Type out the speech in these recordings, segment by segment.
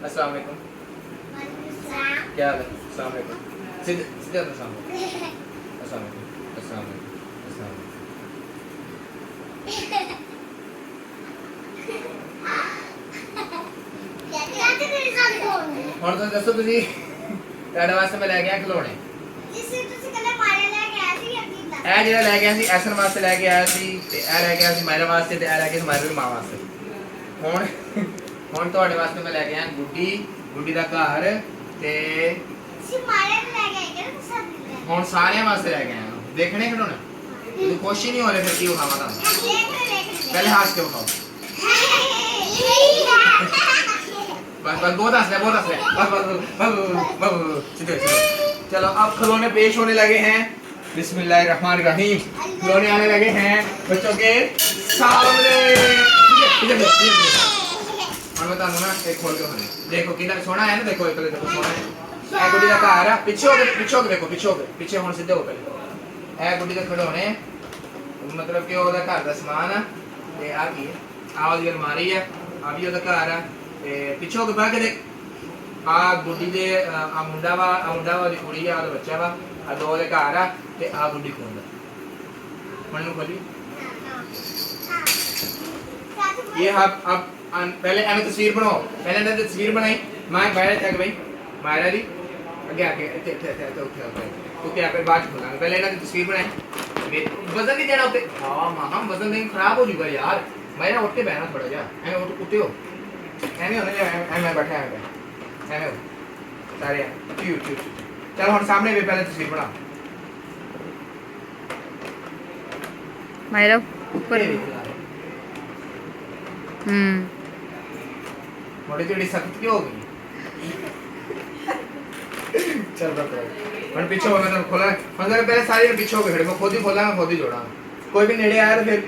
अस्सलाम वालेकुम। क्या हाल है? अस्सलाम वालेकुम। सीधे सीधे अस्सलाम वालेकुम। अस्सलाम वालेकुम। अस्सलाम वालेकुम। अस्सलाम वालेकुम। ਹੁਣ ਤਾਂ ਦੱਸੋ ਤੁਸੀਂ ਤੁਹਾਡੇ ਵਾਸਤੇ ਮੈਂ ਲੈ ਕੇ ਆਇਆ ਖਿਡੌਣੇ। ਜਿਸੇ ਤੁਸੀਂ ਕੱਲੇ ਮਾਰੇ ਲੈ ਕੇ ਆਏ ਸੀ ਯਕੀਨ ਦਾ ਇਹ ਜਿਹੜਾ ਲੈ ਕੇ ਆਇਆ ਸੀ ਐਸਨ ਵਾਸਤੇ ਲੈ ਕੇ ਆਇਆ ਸੀ ਤੇ ਇਹ ਲੈ ਕੇ ਆਇਆ ਸੀ ਮਾਇਰਾ ਵਾਸਤੇ ਤੇ ਇਹ ਲੈ ਕੇ ਮਾਇਰਾ ਦੀ ਮਾਂ ਵਾਸਤੇ। ਹੁਣ ਤੁਹਾਡੇ ਵਾਸਤੇ ਮੈਂ ਲੈ ਕੇ ਆਇਆ ਗੁੱਡੀ ਦਾ ਘਰ ਤੇ ਤੁਸੀਂ ਮਾਰੇ ਲੈ ਕੇ ਆਏ ਕਿ ਤੁਸੀਂ ਹੁਣ ਸਾਰਿਆਂ ਵਾਸਤੇ ਲੈ ਕੇ ਆਇਆ ਦੇਖਣੇ ਖਿਡੌਣੇ। ਤੁਸੀਂ ਖੁਸ਼ ਹੀ ਨਹੀਂ ਹੋ ਰਹੇ ਫਿਰ ਕੀ ਖਾਵਾਂ ਤੁਹਾਨੂੰ ਪਹਿਲੇ ਹੱਸ ਕੇ ਉਠਾਓ। बस बस बहुत हंस रहे बस सीधे सीधे। चलो अब खिलौने पेश होने लगे हैं। बिस्मिल्लाहिर्रहमानिर्रहीम। खिलौने आने लगे हैं बच्चों के सामने। और बता दो ना एक खोल के खाने देखो किधर सोना है ना देखो पहले देखो सोना है ए गुड्डी का घर है पीछे हो देखो पीछे होने सीधे हो पहले ए गुड्डी का खिलौने मतलब कि ਉਹਦਾ ਘਰ ਦਾ ਸਮਾਨ ਆ ਤੇ ਆ ਕੀ ਹੈ ਆਹ ਦੀ ਅਲਮਾਰੀ ਹੈ ਆ ਵੀ ਉਹਦਾ ਘਰ ਆ ਤੇ ਪਿੱਛੇ ਹੋ ਕੇ ਬਾ ਕੇ ਦੇਖ ਆ ਗੁੱਡੀ ਦੇ ਆ ਮੁੰਡਾ ਵਾ ਦੀ ਕੁੜੀ ਆ ਉਹਦਾ ਬੱਚਾ ਵਾ ਆ ਦੋ ਦੇ ਘਰ ਆ ਤੇ ਆ ਗੁੱਡੀ ਖੋਲਦਾ ਹੁਣ ਨੂੰ ਖੋਲੀ ये आप पहले एम तस्वीर बनाओ पहले ने तस्वीर बनाई मायरा तक भाई मायरा दी आगे तो क्या पे बात खोलांगे पहले ना तस्वीर बनाई वजन नहीं देना उते हां हम वजन देंगे खराब हो जाएगा यार मायरा उठ के बहना पड़ जा ऐ उठे हो ऐने होने ऐ मैं बैठा है ऐने सारे चल हुन सामने भी पहले तस्वीर बना मायरा ऊपर मोटी थोड़ी सख्त क्यों हो गई चल रहा मैं पीछे हो मैं खोला मतलब पहले सारी पीछे हो गए मैं खुद ही खोला मैं खुद ही जोड़ा कोई भी नेड़े आया तो फिर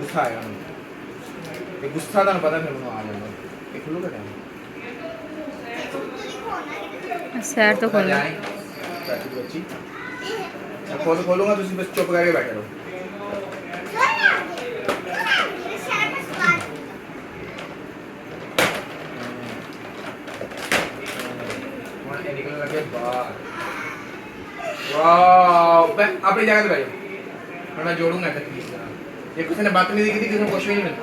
गुस्सा आएगा ये गुस्सा तो पता फिर आ जाएगा ये खुलूगा क्या सैर तो खोल बच्ची खोलूंगा तुम बस चुप करके बैठे रहो निकलने लगे बाहर वाह अपनी जगह पे बैठो और मैं जोड़ूंगा तकलीफ ये किसी ने बात नहीं की थी किसी ने कुछ भी नहीं मिलता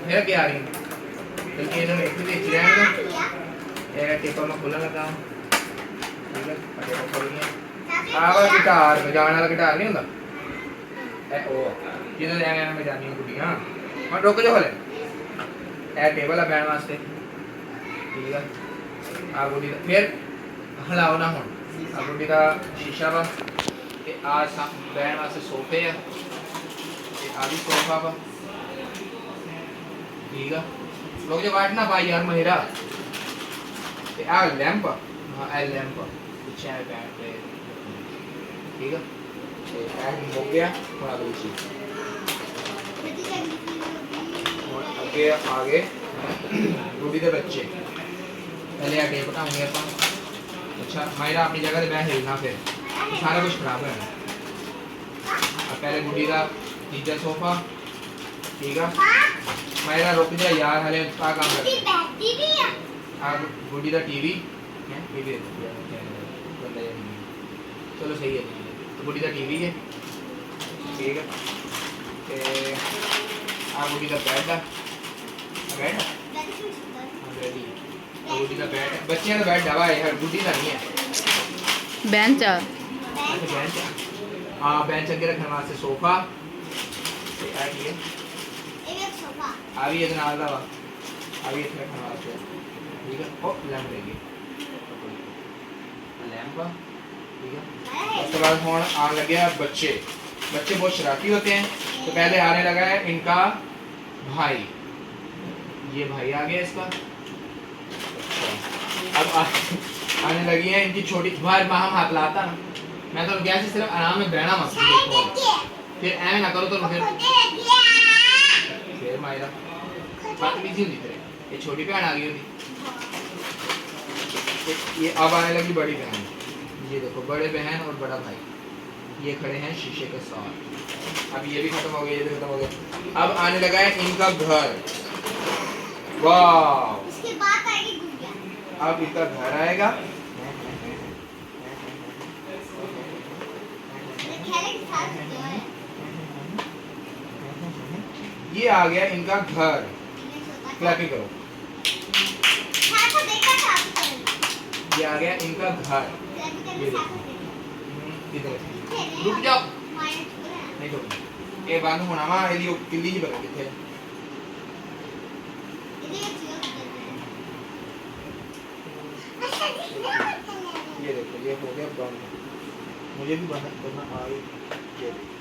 मेरा क्या आ रही है बल्कि इन्होंने एक भी चिराया ना ये टेपा में खोलने लगा ठीक है टेपा खोल गया आवा गिटार बजाने वाला गिटार नहीं होता ए ओ जिन्होंने एम में जानी है गुड़ियां और रुक जाओ हले ए टेबल है बैठने वास्ते ठीक है आ गुड्डी दा फिर हलाओ ना हुन आ गुड्डी दा शीशा वा ते आ बैठने वास्ते सोफे है ते आ भी सोफा वा ठीक है लोग जो बैठना भाई यार महिरा ते आ लैंप हां ए लैंप पीछे आ बैठ पे ठीक है ते आ हो गया और अगली चीज और आगे गुड्डी दे बच्चे पहले आ टेप हटाऊंगे अपन अच्छा मायरा अपनी जगह पे मैं हिलना फिर तो सारा कुछ खराब है अब पहले गुड्डी का तीसरा सोफा ठीक है मायरा रुक जा यार हले का काम कर टीवी है आ गुड्डी का टीवी है टीवी चलो सही है तो गुड्डी का टीवी है ठीक है ते आ गुड्डी का बेड है बेड रेडी गुड्डी का बैट है बच्चियां का बैट दवा है गुड्डी का नहीं है बेंच आ अच्छा बेंच हां बेंच अगे रखने वास्ते सोफा ते आ ये एक सोफा आ भी इधर नाल दवा आ भी इधर रखने वास्ते ठीक है ओ लैंप देगी लैंप ठीक है उसके बाद हुन आ लगे बच्चे बहुत शरारती होते हैं तो पहले आने लगा है इनका भाई ये भाई आ गया इसका अब आने लगी है इनकी छोटी बार हम हाथ लाता ना मैं तो गया सिर्फ आराम में बैठना मत फिर ऐसे ना करो तो फिर मायरा बदतमीजी होती तेरे ये छोटी बहन आ गई होती ये अब आने लगी बड़ी बहन ये देखो बड़े बहन और बड़ा भाई ये खड़े हैं शीशे के साथ अब ये भी खत्म हो गया ये भी खत्म हो गया अब आने लगा है इनका घर वाह, उसके बाद आएगी गुड़िया। अब इनका घर आएगा। ये खेले के साथ जो है ये आ गया इनका घर। ये छोटा क्लैपिंग करो। साथ को देखा था आपको। ये आ गया इनका घर। ये साथ को देखा। इधर रुक जाओ, माइनस पूरा नहीं तो ये बंद होना वा एदी किल्ली जी बनो किथे। ये जियो ये देखो ये हो गया बंद। मुझे भी बंद करना आ ये देखो।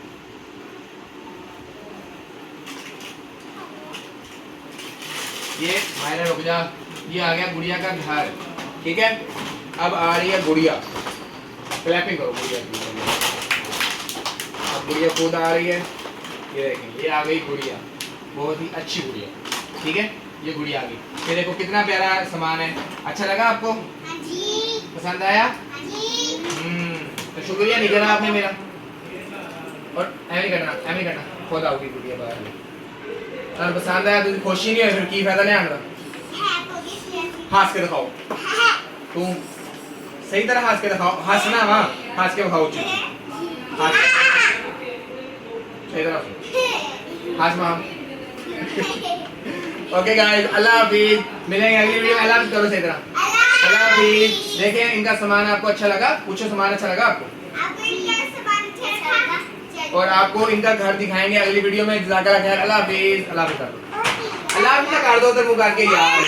ये मायरा रुक जा, ये आ गया गुड़िया का घर। ठीक है, अब आ रही है गुड़िया। क्लैपिंग करो गुड़िया की। अब गुड़िया खुद आ रही है। ये देखें, ये आ गई गुड़िया, बहुत ही अच्छी गुड़िया। ठीक है, ये गुड़िया आ गई। ये देखो कितना प्यारा सामान है। अच्छा लगा आपको? हाँ जी पसंद आया? हाँ जी तो शुक्रिया नहीं करा आपने मेरा। और ऐਵੇਂ करना खुद आओगी गुड़िया बाहर में। और पसंद आया तो खुशी नहीं है, फिर की फायदा लिया आने है तो ये हंस के दिखाओ। तू सही तरह हंस के दिखाओ। हंसना वहाँ हंस के दिखाओ। हंस सही तरह हंस माम। ओके गाइस, अल्लाह हाफिज। मिलेंगे अगली वीडियो में। अल्लाह हाफिज करो सही तरह। अल्लाह हाफिज। देखें इनका सामान आपको अच्छा लगा? पूछो सामान अच्छा लगा आपको? आपको इनका सामान अच्छा लगा? और आपको इनका घर दिखाएंगे अगली वीडियो में। जज़ाकल्लाह खैर। अल्लाह हाफिज। अल्लाह हाफिज कर दो। अल्लाह हाफिज कर दो उधर मुंह करके यार।